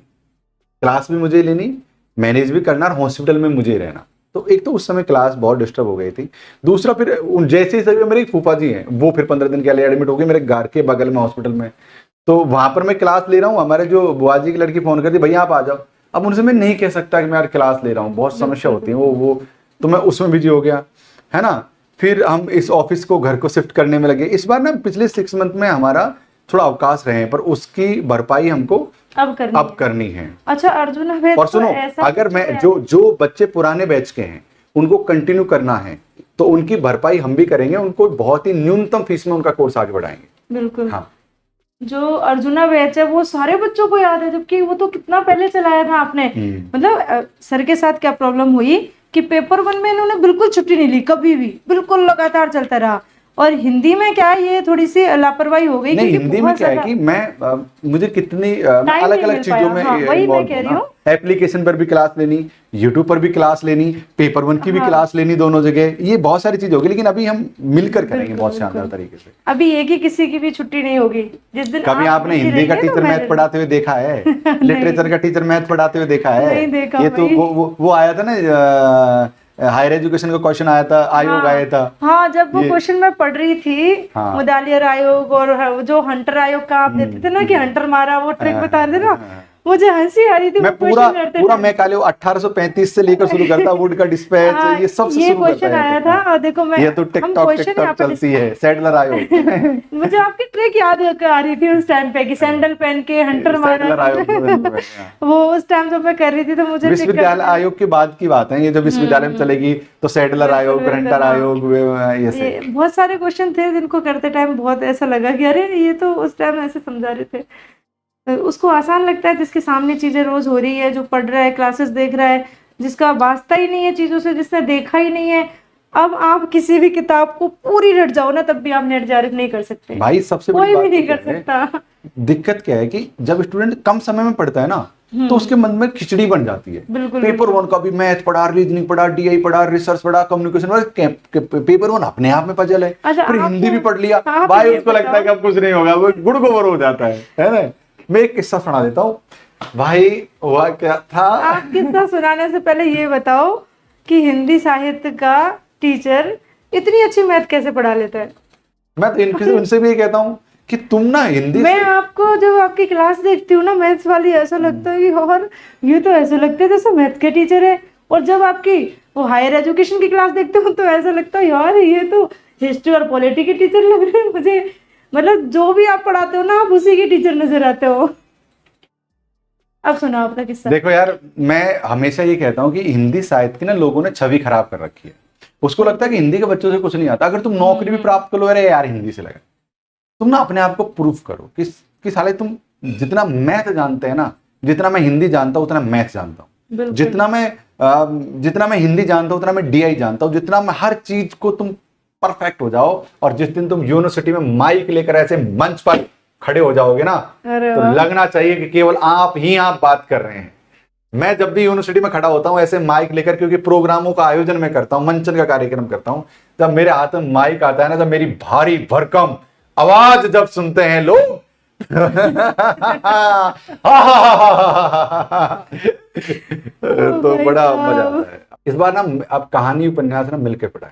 क्लास भी मुझे लेनी, मैनेज भी करना, और हॉस्पिटल में मुझे रहना। तो एक तो उस समय क्लास बहुत डिस्टर्ब हो गई थी। दूसरा फिर जैसे ही सभी, मेरे एक फूफा जी हैं, वो फिर 15 दिन के लिए एडमिट हो गए मेरे घर के बगल में हॉस्पिटल में। तो वहां पर मैं क्लास ले रहा हूँ, हमारे जो बुआ जी की लड़की फोन करती, भैया आप आ जाओ। अब उनसे मैं नहीं कह सकता कि मैं यार क्लास ले रहा हूँ, बहुत समस्या होती है वो तो मैं उसमें बिजी हो गया, है ना। फिर हम इस ऑफिस को, घर को शिफ्ट करने में लगे। इस बार ना पिछले 6 मंथ में हमारा थोड़ा अवकाश रहे हैं, पर उसकी भरपाई हमको अब करनी है। अच्छा अर्जुन बैच, और सुनो, अगर मैं जो बच्चे पुराने बैच के हैं उनको कंटिन्यू करना है तो उनकी भरपाई हम भी करेंगे, उनको बहुत ही न्यूनतम फीस में उनका कोर्स आगे बढ़ाएंगे। बिल्कुल। हाँ, जो अर्जुना बैच है वो सारे बच्चों को याद है, जबकि वो तो कितना पहले चलाया था आपने। मतलब सर के साथ क्या प्रॉब्लम हुई कि पेपर 1 में इन्होंने बिल्कुल छुट्टी नहीं ली, कभी भी, बिल्कुल लगातार चलता रहा। और हिंदी में क्या है, ये थोड़ी सी लापरवाही हो गई। नहीं, हिंदी में क्या है कि मैं मुझे कितनी अलग अलग चीजों में इन्वॉल्व हूं। एप्लीकेशन पर भी क्लास लेनी, यूट्यूब पर भी क्लास लेनी, पेपर 1 की भी क्लास लेनी, दोनों जगह ये बहुत सारी चीजें होगी। लेकिन अभी हम मिलकर करेंगे बहुत शानदार तरीके से। अभी एक ही किसी की भी छुट्टी नहीं होगी। जिस दिन कभी आपने हिंदी का टीचर मैथ पढ़ाते हुए देखा है? लिटरेचर का टीचर मैथ पढ़ाते हुए देखा है? नहीं देखा। ये तो वो आया था ना, हायर एजुकेशन का क्वेश्चन आया था, आयोग आया था। हाँ, जब वो क्वेश्चन मैं पढ़ रही थी, मुदालियर आयोग और जो हंटर आयोग का आप देते थे ना कि हंटर मारा, वो ट्रिक बता रहे थे ना, मुझे हंसी आ रही थी। मैं पूरा मैं काले 1835 से लेकर शुरू करता, वुड का डिस्पैच, ये सब से शुरू करता है। आया था। और देखो मैं, ये तो टिकटॉक चलती है, सैडलर आयोग। मुझे आपकी ट्रिक याद आ रही थी उस टाइम पे कि सैंडल पहन के हंटर मारा। वो उस टाइम जब मैं कर रही थी तो मुझे विश्वविद्यालय आयोग के बाद की बात है ये, जब विश्वविद्यालय में चलेगी तो सैडलर आयोग, हंटर आयोग, ये बहुत सारे क्वेश्चन थे जिनको करते टाइम बहुत ऐसा लगा कि अरे ये तो उस टाइम ऐसे समझा रहे थे। उसको आसान लगता है जिसके सामने चीजें रोज हो रही है, जो पढ़ रहा है, क्लासेस देख रहा है, जिसका वास्ता ही नहीं है चीजों से, जिसने देखा ही नहीं है। अब आप किसी भी किताब को पूरी रट जाओ ना, तब भी आप नेट जारी नहीं कर सकते भाई। सबसे कोई भी नहीं कर सकता। दिक्कत क्या है कि जब स्टूडेंट कम समय में पढ़ता है ना, तो उसके मन में खिचड़ी बन जाती है। पेपर 1 का भी मैथ पढ़ा, रीजनिंग पढ़ा, डीआई पढ़ा, रिसर्च पढ़ा, कम्युनिकेशन पढ़ा, पेपर 1 अपने आप में पजल है। फिर हिंदी भी पढ़ लिया, भाई उसको लगता है कि अब कुछ नहीं होगा, वो गुड़ गोबर हो जाता है ना। मैं एक किस्सा सुना देता हूँ भाई। हुआ क्या था, आप किस्सा सुनाने से पहले ये बताओ कि हिंदी साहित्य का टीचर इतनी अच्छी मैथ कैसे पढ़ा लेता है? मैं तो उनसे भी ये कहता हूँ कि तुम ना हिंदी मैं आपको जब आपकी क्लास देखती हूँ ना मैथ्स वाली, ऐसा लगता है कि और ये तो ऐसे लगते हैं जैसे मैथ के टीचर है। और जब आपकी वो हायर एजुकेशन की क्लास देखते हो तो ऐसा लगता है यार ये तो हिस्ट्री और पॉलिटी के टीचर लग रहे हैं मुझे। मतलब जो भी आप पढ़ाते हो ना आप उसी के टीचर नजर आते हो। अब सुनाओ अपना किस्सा। देखो यार, मैं हमेशा ये कहता हूँ कि हिंदी साहित्य की ना लोगों ने छवि खराब कर रखी है। उसको लगता है कि हिंदी के बच्चों से कुछ नहीं आता। अगर तुम नौकरी भी प्राप्त कर लो, अरे यार हिंदी से लगा, तुम ना अपने आप को प्रूफ करो कि साले तुम जितना मैथ जानते हैं ना, जितना मैं हिंदी जानता हूँ उतना मैथ जानता हूँ, जितना मैं हिंदी जानता हूँ उतना मैं डीआई जानता हूँ, जितना मैं हर चीज को तुम परफेक्ट हो जाओ। और जिस दिन तुम यूनिवर्सिटी में माइक लेकर ऐसे मंच पर खड़े हो जाओगे ना, तो लगना चाहिए कि केवल आप बात कर रहे हैं। मैं जब भी यूनिवर्सिटी में खड़ा होता हूं ऐसे माइक लेकर, क्योंकि प्रोग्रामों का आयोजन मैं करता हूं, मंचन का कार्यक्रम करता हूं, जब मेरे हाथ में माइक आता है ना, जब मेरी भारी भरकम आवाज जब सुनते हैं लोग तो बड़ा मजा आता है। इस बार ना अब कहानी उपन्यास ना मिलकर पढ़ाएं।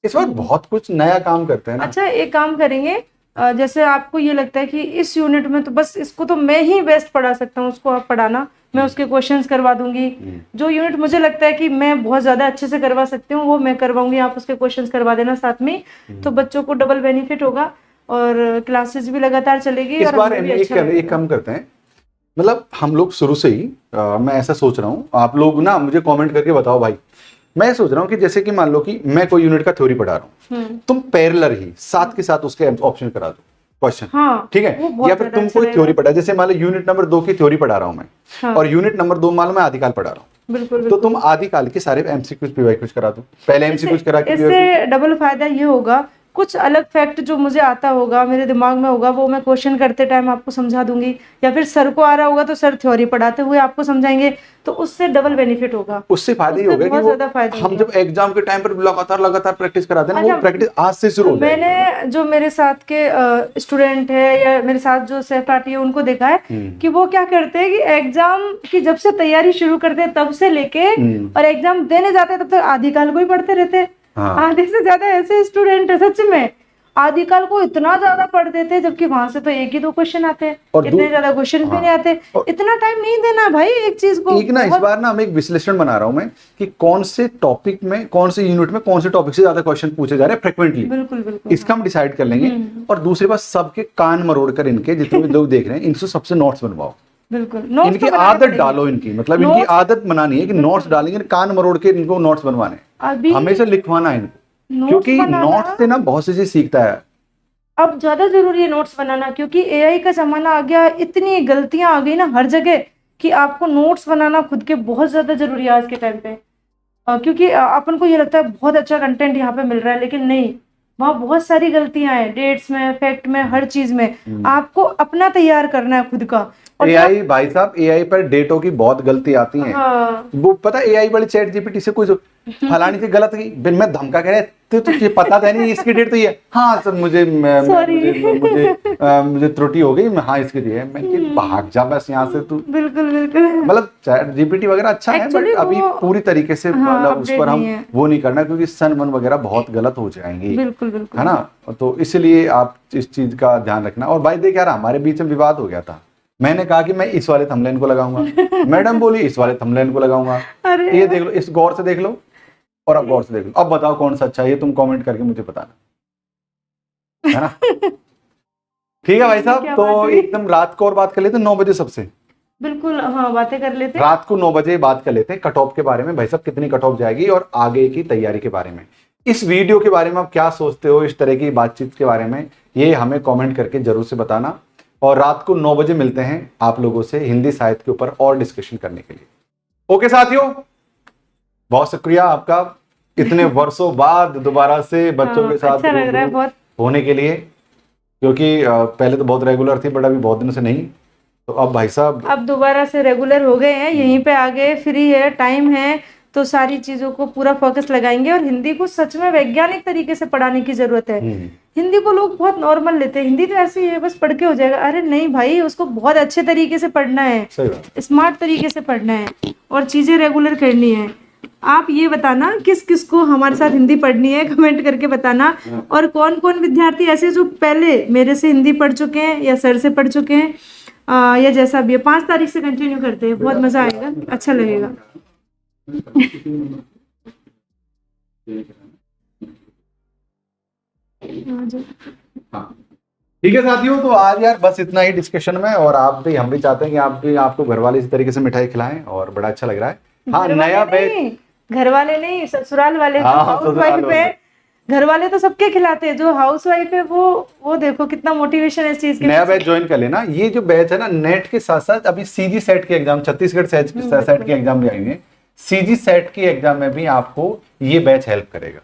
इस बार बहुत कुछ नया काम करते हैं ना। अच्छा एक काम करेंगे, जैसे आपको ये लगता है कि इस यूनिट में तो बस इसको तो मैं ही बेस्ट पढ़ा सकता हूँ, उसको आप पढ़ाना, मैं उसके क्वेश्चंस करवा दूंगी। जो यूनिट मुझे लगता है कि मैं बहुत ज्यादा अच्छे से करवा सकती हूँ वो मैं करवाऊंगी, आप उसके क्वेश्चंस करवा देना साथ में। तो बच्चों को डबल बेनिफिट होगा और क्लासेस भी लगातार चलेगी। इस बार एक काम करते हैं, मतलब हम लोग शुरू से ही मैं ऐसा सोच रहा हूँ, आप लोग ना मुझे कमेंट करके बताओ भाई। मैं सोच रहा हूँ कि जैसे कि मान लो कि मैं कोई यूनिट का थ्योरी पढ़ा रहा हूँ, तुम पैरेलल ही साथ के साथ उसके ऑप्शन करा दो क्वेश्चन, हाँ, ठीक है। या फिर तुम कोई थ्योरी पढ़ा, जैसे मान लो यूनिट नंबर 2 की थ्योरी पढ़ा रहा हूँ मैं, हाँ, और यूनिट नंबर 2 मान लो मैं आदिकाल पढ़ा रहा हूँ, बिल्कुल तो तुम आदिकाल के सारे एमसीक्यूज पीवाईक्यूज करा दो। पहले एमसीक्यूज करा के इससे डबल फायदा ये होगा, कुछ अलग फैक्ट जो मुझे आता होगा मेरे दिमाग में होगा वो मैं क्वेश्चन करते टाइम आपको समझा दूंगी, या फिर सर को आ रहा होगा तो सर थ्योरी पढ़ाते हुए आपको समझाएंगे, तो उससे डबल बेनिफिट होगा। उससे फायदा ही होगा कि हम जब एग्जाम के टाइम पर लगातार प्रैक्टिस कराते हैं ना, वो प्रैक्टिस आज से शुरू हो जाएगी। मैंने जो मेरे साथ के स्टूडेंट है या मेरे साथ जो सहपाठी है उनको देखा है कि वो क्या करते हैं कि एग्जाम की जब से तैयारी शुरू करते हैं तब से लेके और एग्जाम देने जाते हैं तब तक आदिकाल को ही पढ़ते रहते हैं। आधे से ज्यादा ऐसे स्टूडेंट है सच में, आदिकाल को इतना ज्यादा पढ़ देते हैं, जबकि वहां से तो एक ही 2 क्वेश्चन आते हैं, इतने ज्यादा क्वेश्चन भी नहीं आते। इतना टाइम नहीं देना भाई एक चीज को। एक ना इस बार ना हम एक विश्लेषण बना रहा हूं मैं कि कौन से टॉपिक में, कौन से यूनिट में, कौन से टॉपिक से ज्यादा क्वेश्चन पूछे जा रहे हैं फ्रिक्वेंटली। बिल्कुल बिल्कुल, इसका हम डिसाइड कर लेंगे। और दूसरी बात, सबके कान मरोड़ कर इनके जितने भी लोग देख रहे हैं इनसे सबसे नोट्स बनवाओ। बिल्कुल, इनकी आदत डालो, इनकी मतलब इनकी आदत बनानी है कि नोट्स डालेंगे, कान मरोड़ के इनको नोट्स बनवाने, हमेशा लिखवाना है इनको, क्योंकि नोट्स से ना बहुत सी चीज सीखता है। अब ज्यादा जरूरी है नोट्स बनाना, क्योंकि एआई का जमाना आ गया, इतनी गलतियां आ गई ना हर जगह कि आपको नोट्स बनाना खुद के बहुत ज्यादा जरूरी है आज के टाइम पे। क्योंकि अपन को ये लगता है बहुत अच्छा कंटेंट यहाँ पे मिल रहा है, लेकिन नहीं, वहाँ बहुत सारी गलतियां हैं, डेट्स में, फैक्ट में, हर चीज में। आपको अपना तैयार करना है खुद का। एआई भाई साहब, एआई पर डेटों की बहुत गलती आती है। हाँ। वो पता है एआई वाली चैट जीपीटी से कुछ फलानी चीज गलत की, बिन में धमका कह रहे तो तुझे पता था नहीं इसकी डेट तो ये, हाँ सर मुझे मुझे त्रुटि हो गई, हाँ इसकी दी है। मैं भाग जा बस यहाँ से तू। बिल्कुल बिल्कुल, मतलब चैट जीपीटी वगैरह अच्छा है, बट अभी पूरी तरीके से मतलब उस पर हम वो नहीं करना, क्योंकि सन वन वगैरह बहुत गलत हो जाएंगी। बिल्कुल बिल्कुल, है ना। तो इसलिए आप इस चीज का ध्यान रखना। और भाई देख यार, हमारे बीच में विवाद हो गया था, मैंने कहा कि मैं इस वाले थंबनेल को लगाऊंगा, मैडम बोली इस वाले थंबनेल को लगाऊंगा। ये देख लो, इस गौर से देख लो और अब गौर से देख लो, अब बताओ कौन सा अच्छा है, ये तुम कमेंट करके मुझे बताना, है ना। ठीक है भाई साहब, तो एकदम रात को और बात कर लेते हैं 9 बजे सबसे। बिल्कुल, हाँ बातें कर लेते हैं रात को 9 बजे बात कर लेते हैं कट ऑफ के बारे में। भाई साहब कितनी कट ऑफ जाएगी और आगे की तैयारी के बारे में, इस वीडियो के बारे में आप क्या सोचते हो, इस तरह की बातचीत के बारे में, ये हमें कमेंट करके जरूर से बताना। और रात को 9 बजे मिलते हैं आप लोगों से हिंदी साहित्य के ऊपर और डिस्कशन करने के लिए। ओके साथियों, बहुत शुक्रिया आपका इतने वर्षों बाद दोबारा से बच्चों के साथ अच्छा लग रहा है बहुत होने के लिए, क्योंकि पहले तो बहुत रेगुलर थी बट अभी बहुत दिनों से नहीं। तो अब भाई साहब अब दोबारा से रेगुलर हो गए हैं, यहीं पे आगे फ्री है, टाइम है, तो सारी चीजों को पूरा फोकस लगाएंगे। और हिंदी को सच में वैज्ञानिक तरीके से पढ़ाने की जरूरत है। हिंदी को लोग बहुत नॉर्मल लेते हैं, हिंदी तो ऐसी है बस पढ़ के हो जाएगा। अरे नहीं भाई, उसको बहुत अच्छे तरीके से पढ़ना है, स्मार्ट तरीके से पढ़ना है और चीजें रेगुलर करनी है। आप ये बताना किस किस को हमारे साथ हिंदी पढ़नी है, कमेंट करके बताना। और कौन कौन विद्यार्थी ऐसे जो पहले मेरे से हिंदी पढ़ चुके हैं या सर से पढ़ चुके हैं, या जैसा भी है, 5 तारीख से कंटिन्यू करते हैं, बहुत मजा आएगा, अच्छा लगेगा। ठीक है साथियों, तो आज यार बस इतना ही डिस्कशन में। और आप भी, हम भी चाहते हैं कि आप भी, आपको घर वाले इसी तरीके से मिठाई खिलाएं और बड़ा अच्छा लग रहा है। हाँ, नया बैच, घर वाले नहीं, ससुराल वाले, हाँ, हाउस वाइफ है। घर वाले तो सबके खिलाते हैं, जो हाउस वाइफ है वो देखो कितना मोटिवेशन है इस चीज के। नया बैच ज्वाइन कर लेना। ये जो बैच है ना, नेट के साथ साथ अभी सीजी सेट के एग्जाम, छत्तीसगढ़ सेट के एग्जाम भी आएंगे, सीजी सेट के एग्जाम में भी आपको ये बैच हेल्प करेगा।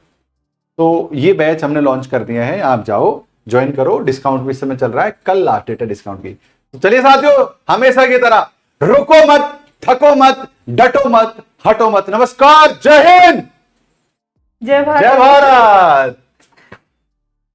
तो ये बैच हमने लॉन्च कर दिया है, आप जाओ ज्वाइन करो, डिस्काउंट भी इस समय चल रहा है, कल लास्ट डेट है डिस्काउंट की। तो चलिए साथियों, हमेशा की तरह रुको मत, थको मत, डटो मत, हटो मत। नमस्कार, जय हिंद, जय भारत। जय भारत।